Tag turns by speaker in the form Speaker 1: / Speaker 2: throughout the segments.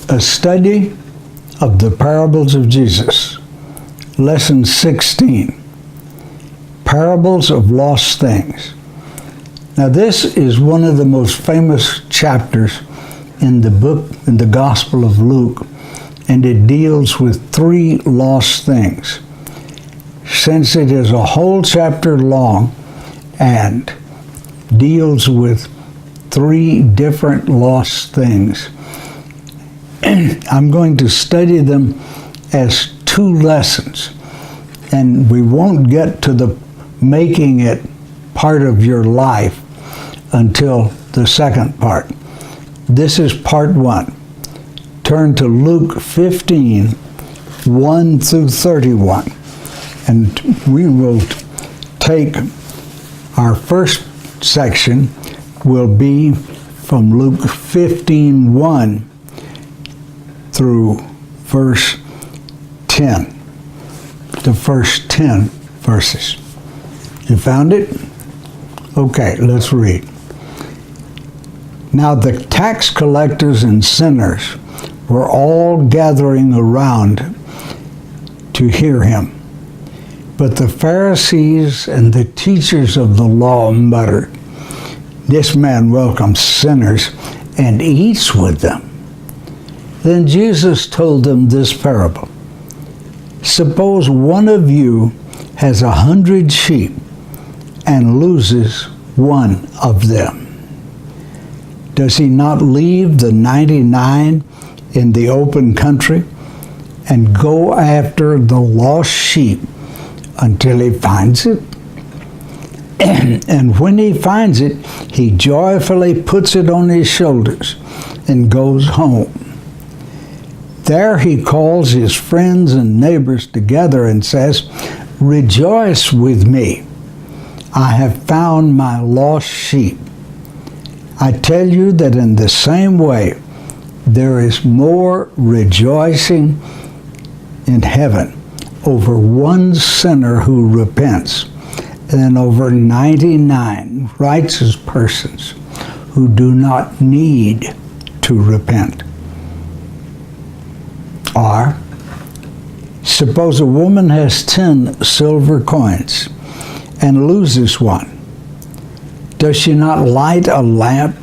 Speaker 1: A study of the parables of Jesus. Lesson 16. Parables of lost things. Now this is one of the most famous chapters in the Gospel of Luke, and it deals with 3 lost things. Since it is a whole chapter long and deals with 3 different lost things, I'm going to study them as 2 lessons, and we won't get to the making it part of your life until the second part. This is part 1. Turn to Luke 15, 1 through 31, and we will take our first section will be from Luke 15, 1 through verse 10, the first 10 verses. You found it? Okay, let's read. Now the tax collectors and sinners were all gathering around to hear him. But the Pharisees and the teachers of the law muttered, "This man welcomes sinners and eats with them." Then Jesus told them this parable. Suppose one of you has 100 sheep and loses one of them. Does he not leave the 99 in the open country and go after the lost sheep until he finds it? And when he finds it, he joyfully puts it on his shoulders and goes home. There he calls his friends and neighbors together and says, "Rejoice with me. I have found my lost sheep." I tell you that in the same way, there is more rejoicing in heaven over one sinner who repents than over 99 righteous persons who do not need to repent. Or, suppose a woman has 10 silver coins and loses one. Does she not light a lamp,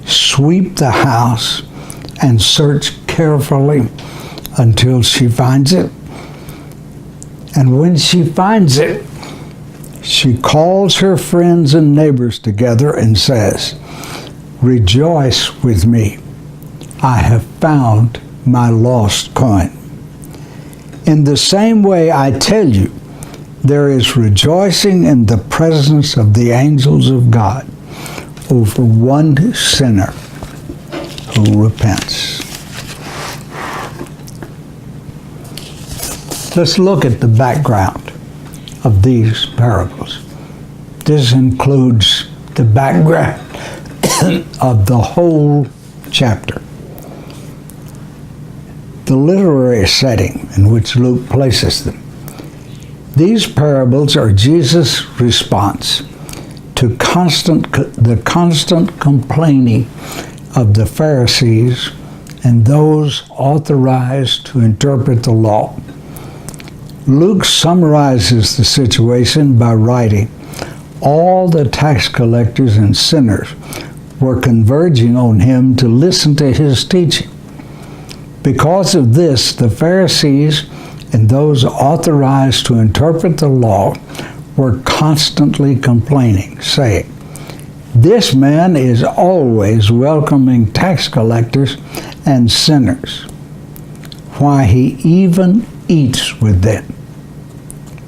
Speaker 1: sweep the house, and search carefully until she finds it? And when she finds it, she calls her friends and neighbors together and says, "Rejoice with me. I have found my lost coin." In the same way, I tell you, there is rejoicing in the presence of the angels of God over one sinner who repents. Let's look at the background of these parables. This includes the background of the whole chapter. The literary setting in which Luke places them. These parables are Jesus' response to the constant complaining of the Pharisees and those authorized to interpret the law. Luke summarizes the situation by writing, all the tax collectors and sinners were converging on him to listen to his teaching. Because of this, the Pharisees and those authorized to interpret the law were constantly complaining, saying, "This man is always welcoming tax collectors and sinners. Why, he even eats with them."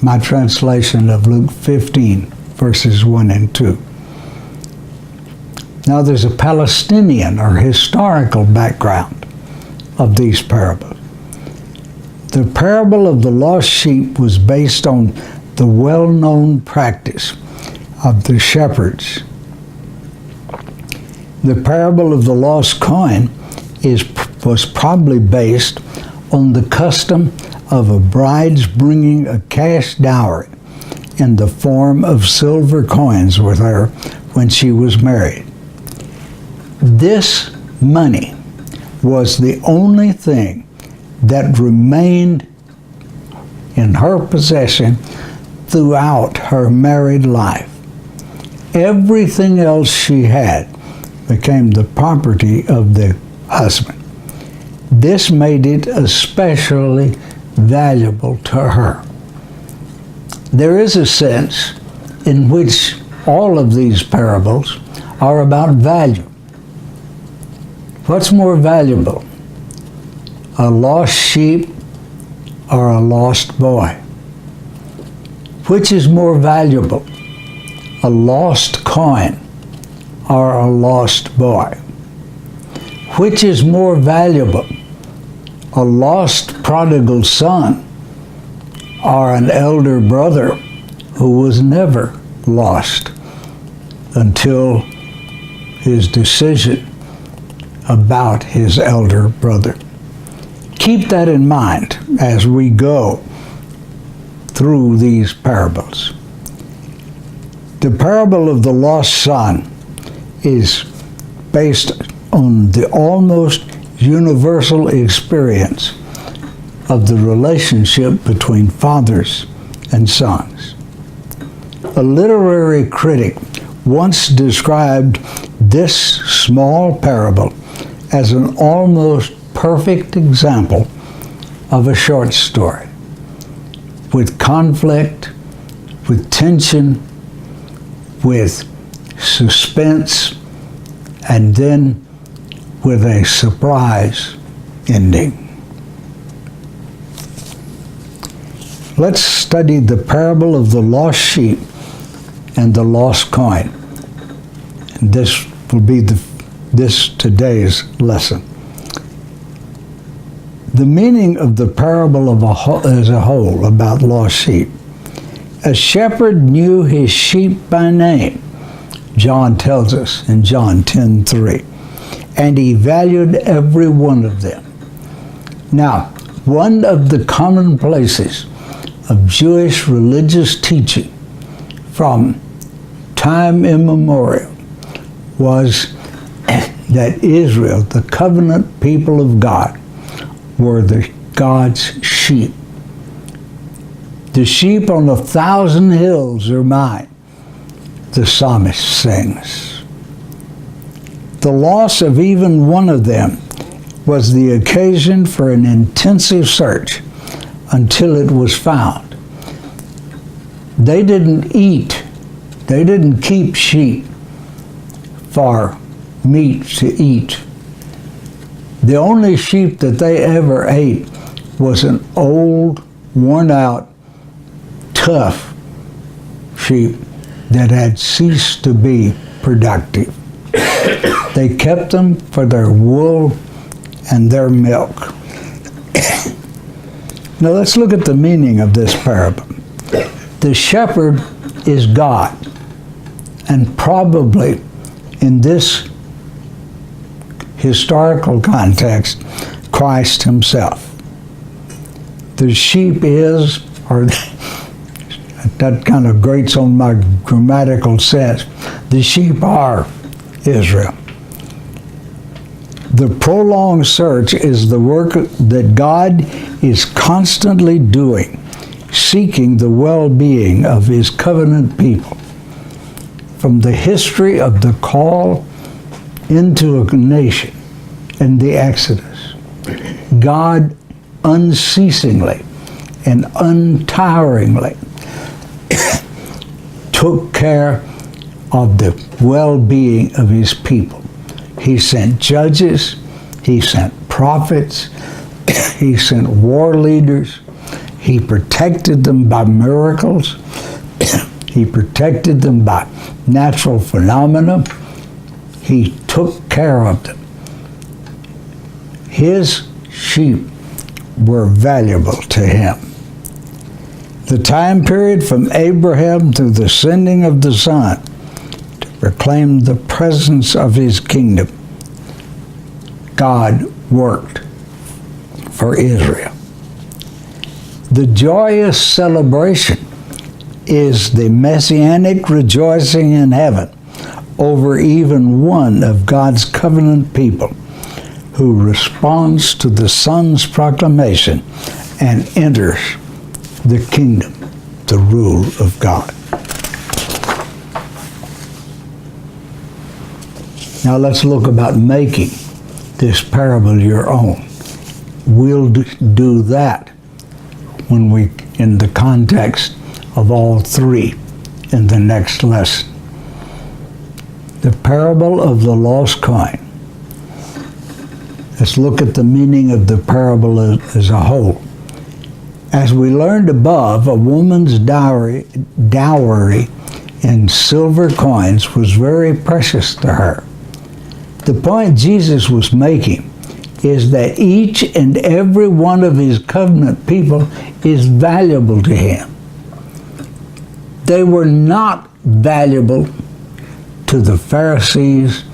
Speaker 1: My translation of Luke 15, verses 1 and 2. Now there's a Palestinian or historical background of these parables. The parable of the lost sheep was based on the well-known practice of the shepherds. The parable of the lost coin was probably based on the custom of a bride's bringing a cash dowry in the form of silver coins with her when she was married. This money was the only thing that remained in her possession throughout her married life. Everything else she had became the property of the husband. This made it especially valuable to her. There is a sense in which all of these parables are about value. What's more valuable, a lost sheep or a lost boy? Which is more valuable, a lost coin or a lost boy? Which is more valuable, a lost prodigal son or an elder brother who was never lost until his decision about his elder brother? Keep that in mind as we go through these parables. The parable of the lost son is based on the almost universal experience of the relationship between fathers and sons. A literary critic once described this small parable as an almost perfect example of a short story, with conflict, with tension, with suspense, and then with a surprise ending. Let's study the parable of the lost sheep and the lost coin. And this will be today's lesson. The meaning of the parable as a whole about lost sheep. A shepherd knew his sheep by name, John tells us in John 10:3, and he valued every one of them. Now, one of the commonplaces of Jewish religious teaching from time immemorial was that Israel, the covenant people of God, were God's sheep. The sheep on 1,000 hills are mine, the psalmist sings. The loss of even one of them was the occasion for an intensive search until it was found. They didn't keep sheep for meat to eat. The only sheep that they ever ate was an old, worn-out, tough sheep that had ceased to be productive. They kept them for their wool and their milk. Now let's look at the meaning of this parable. The shepherd is God, and probably in this historical context, Christ himself. The sheep is, or that kind of grates on my grammatical sense, the sheep are Israel. The prolonged search is the work that God is constantly doing, seeking the well-being of his covenant people. From the history of the call into a nation in the Exodus, God unceasingly and untiringly took care of the well-being of his people. He sent judges, he sent prophets, he sent war leaders, he protected them by miracles, he protected them by natural phenomena. He took care of them. His sheep were valuable to him. The time period from Abraham to the sending of the Son to proclaim the presence of his kingdom, God worked for Israel. The joyous celebration is the messianic rejoicing in heaven over even one of God's covenant people who responds to the Son's proclamation and enters the kingdom, the rule of God. Now let's look about making this parable your own. We'll do that when we, in the context of all three, in the next lesson. The parable of the lost coin. Let's look at the meaning of the parable as a whole. As we learned above, a woman's dowry in silver coins was very precious to her. The point Jesus was making is that each and every one of his covenant people is valuable to him. They were not valuable to the Pharisees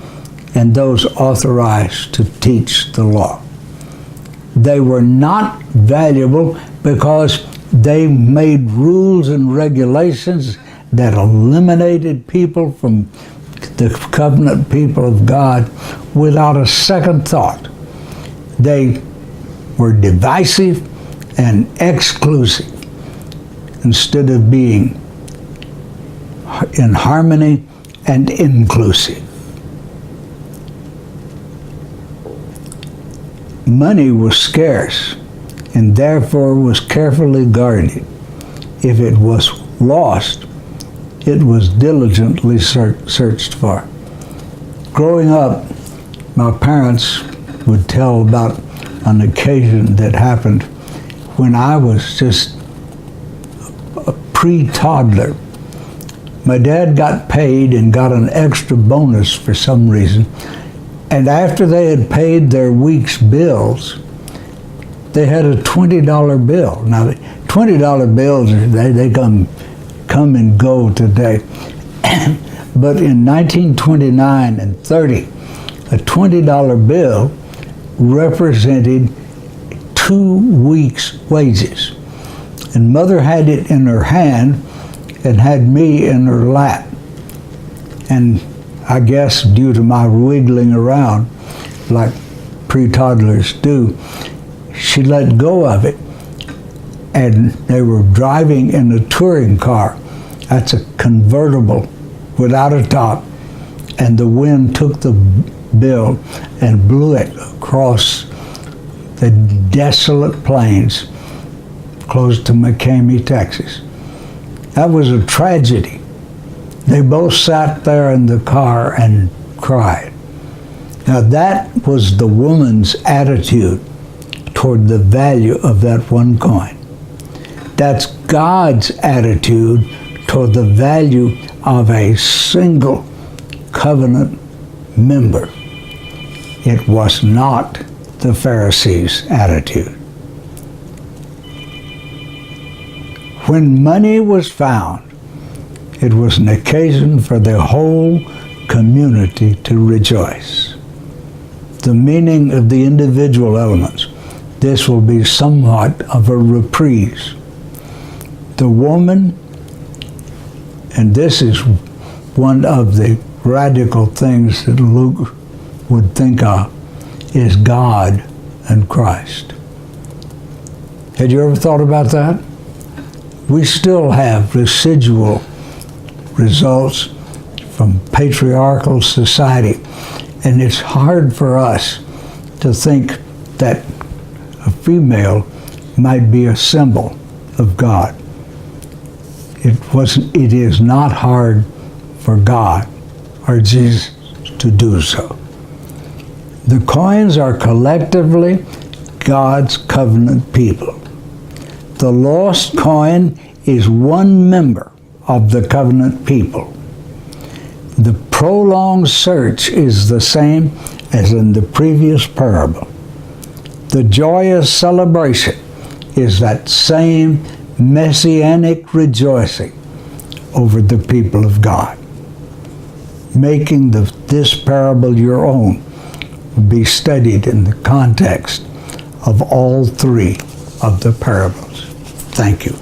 Speaker 1: and those authorized to teach the law. They were not valuable because they made rules and regulations that eliminated people from the covenant people of God without a second thought. They were divisive and exclusive instead of being in harmony and inclusive. Money was scarce and therefore was carefully guarded. If it was lost, it was diligently searched for. Growing up, my parents would tell about an occasion that happened when I was just a pre-toddler. My dad got paid and got an extra bonus for some reason, and after they had paid their week's bills, they had a $20 bill. Now, $20 bills, they come and go today. But in 1929 and 30, a $20 bill represented 2 weeks' wages. And Mother had it in her hand and had me in her lap. And I guess due to my wiggling around like pre-toddlers do, she let go of it. And they were driving in a touring car. That's a convertible without a top. And the wind took the bill and blew it across the desolate plains close to McCamey, Texas. That was a tragedy. They both sat there in the car and cried. Now that was the woman's attitude toward the value of that one coin. That's God's attitude toward the value of a single covenant member. It was not the Pharisees' attitude. When money was found, it was an occasion for the whole community to rejoice. The meaning of the individual elements, this will be somewhat of a reprise. The woman, and this is one of the radical things that Luke would think of, is God and Christ. Had you ever thought about that? We still have residual results from patriarchal society, and it's hard for us to think that a female might be a symbol of God. It is not hard for God or Jesus to do so. The coins are collectively God's covenant people. The lost coin is one member of the covenant people. The prolonged search is the same as in the previous parable. The joyous celebration is that same messianic rejoicing over the people of God. Making this parable your own will be studied in the context of all three of the parables. Thank you.